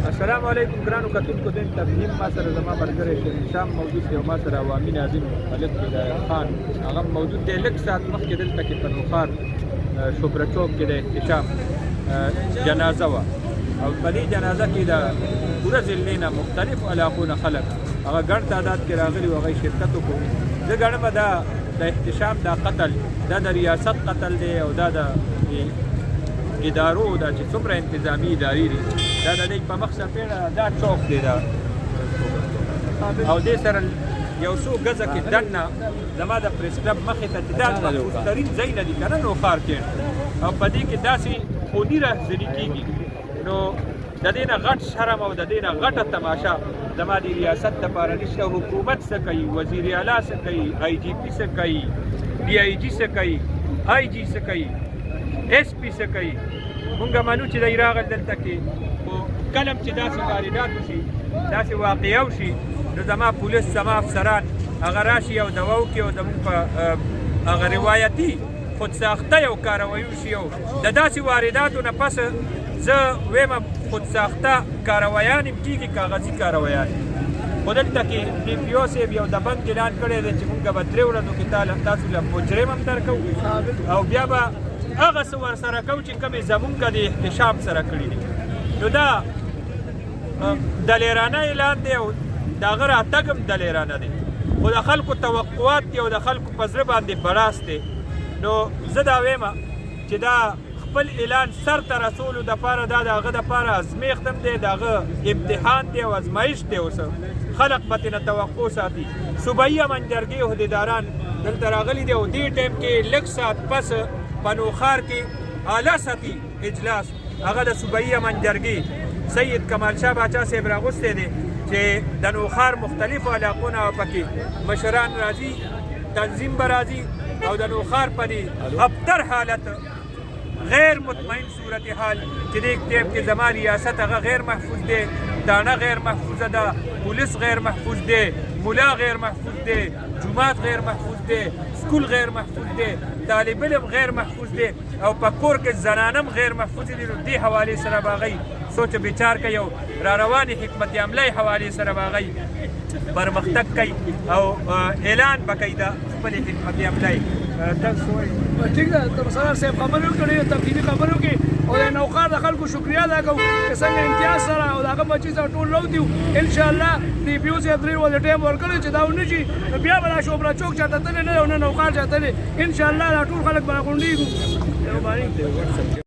السلام علیکم ګرانو کتونکو دین تفهیم ما سره زما ملګری شیرین شام موجود دی او ما سره عوامي ناظم ملک هدایت خان هغه موجود دی. لږ ساعت مخکې دلته کې په نوخار شبره چوک کې د احتشام جنازه وه او په دې جنازه کې د پوره ضلعې نه مختلفو علاقو نه خلک هغه ګڼ تعداد کې راغلي وو، هغوی شرکت وکړو. زه ګڼم دا د احتشام دا قتل دا د ریاست قتل دی او دا د ادارو دا چې څومره انتظامي ادارې دي دا د دې په مخ سپېړه دا چوک دی دا او دې سره یو څو ګزه کې دننه زما د پریس کلب مخې ته چې دا محفوظترین ځای نه دي که نه نوخار کې او په دې کې داسې خوني راځنې کېږي نو د دې نه غټ شرم او د دې نه غټه تماشا زما د ریاست دپاره نشته. حکومت څه کوي، وزیر اعلی څه کوي، آی جي پي څه کوي، ډي آی جي څه کوي، آی جي څه کوي، ایس پي څه کوي. مونږ منو چې دی راغل دلته کې خو کله چې داسې واردات وشي داسې واقعه وشي نو زما پولیس زما افسران هغه راشي او دوا وکړي او زموږ په هغه روایتي خودساخته یو کاروایي وشي او د داسې وارداتو نه پس زه ویم خودساخته کاروایان هم کېږي کاغذي کاروایان. خو دلته کې ډي پي او صاحب یو د بند اعلان کړی دی چې مونږ به 3 ورځو کې تاسو له مجرم هم درکوو او بیا به هغه څه ورسره کوو چې کومې زمونږ د احتشام سره کړي دي. نو دا دلیرانه اعلان دی او د هغه راتګ هم دلیرانه دی خو د خلکو توقعات دي او د خلکو په زړه باندې بړاس دی. نو زه دا ویمه چې دا خپل اعلان سر ته رسولو دپاره دا د هغه دپاره ازمیښت هم دی، د هغه امتحان دی او ازمایش دی. اوس خلق به ترېنه توقع ساتي. صوبایي امنجرګۍ عهدیداران دلته راغلي دي او دې ټایم کې لږ ساعت پس په نوخار کې اعلی سطحي اجلاس هغه د صوبایي امنجرګۍ سید کمال شاه باچا صاحب راغوستی دی چې د نوخار مختلفو علاقو نه پکې مشران راځي، تنظیم به راځي او د نوخار په دې ابتر حالت غیر مطمئن صورتحال چې دې ټایم کې زما ریاست هغه غیر محفوظ دی، دانه غیر محفوظه ده، پولیس غیر محفوظ دی، ملا غیر محفوظ دی، جومات غیر محفوظ دی، سکول غیر محفوظ دی، طالب علم غیر محفوظ دی او په کور کې زنانم غیر محفوظ دي. نو دې حوالې سره به هغوی سوچ بچار کوي او راروانې حکمت عملۍ حوالې سره به هغوی پرمختګ کوي او اعلان به کوي د خپلې حکمت عملۍ. تاسو وایئ ٹھیک ده ته مسلار صاحب خبرې وکړې تفصیلي خبرې وکړې او د نوخار د خلکو شکریا ادا کوو چې څنګه امتیاز سره او د هغه بچي سره ټول لو دي. انشاءالله ډي پي او صاحب 3 ورځې ټایم ورکړی چې دا ونه شي نو بیا به دا شوبره چوک چاته تللی نه او نه نوخار چاته تللی. انشاءالله دا ټول خلک به راغونډېږو.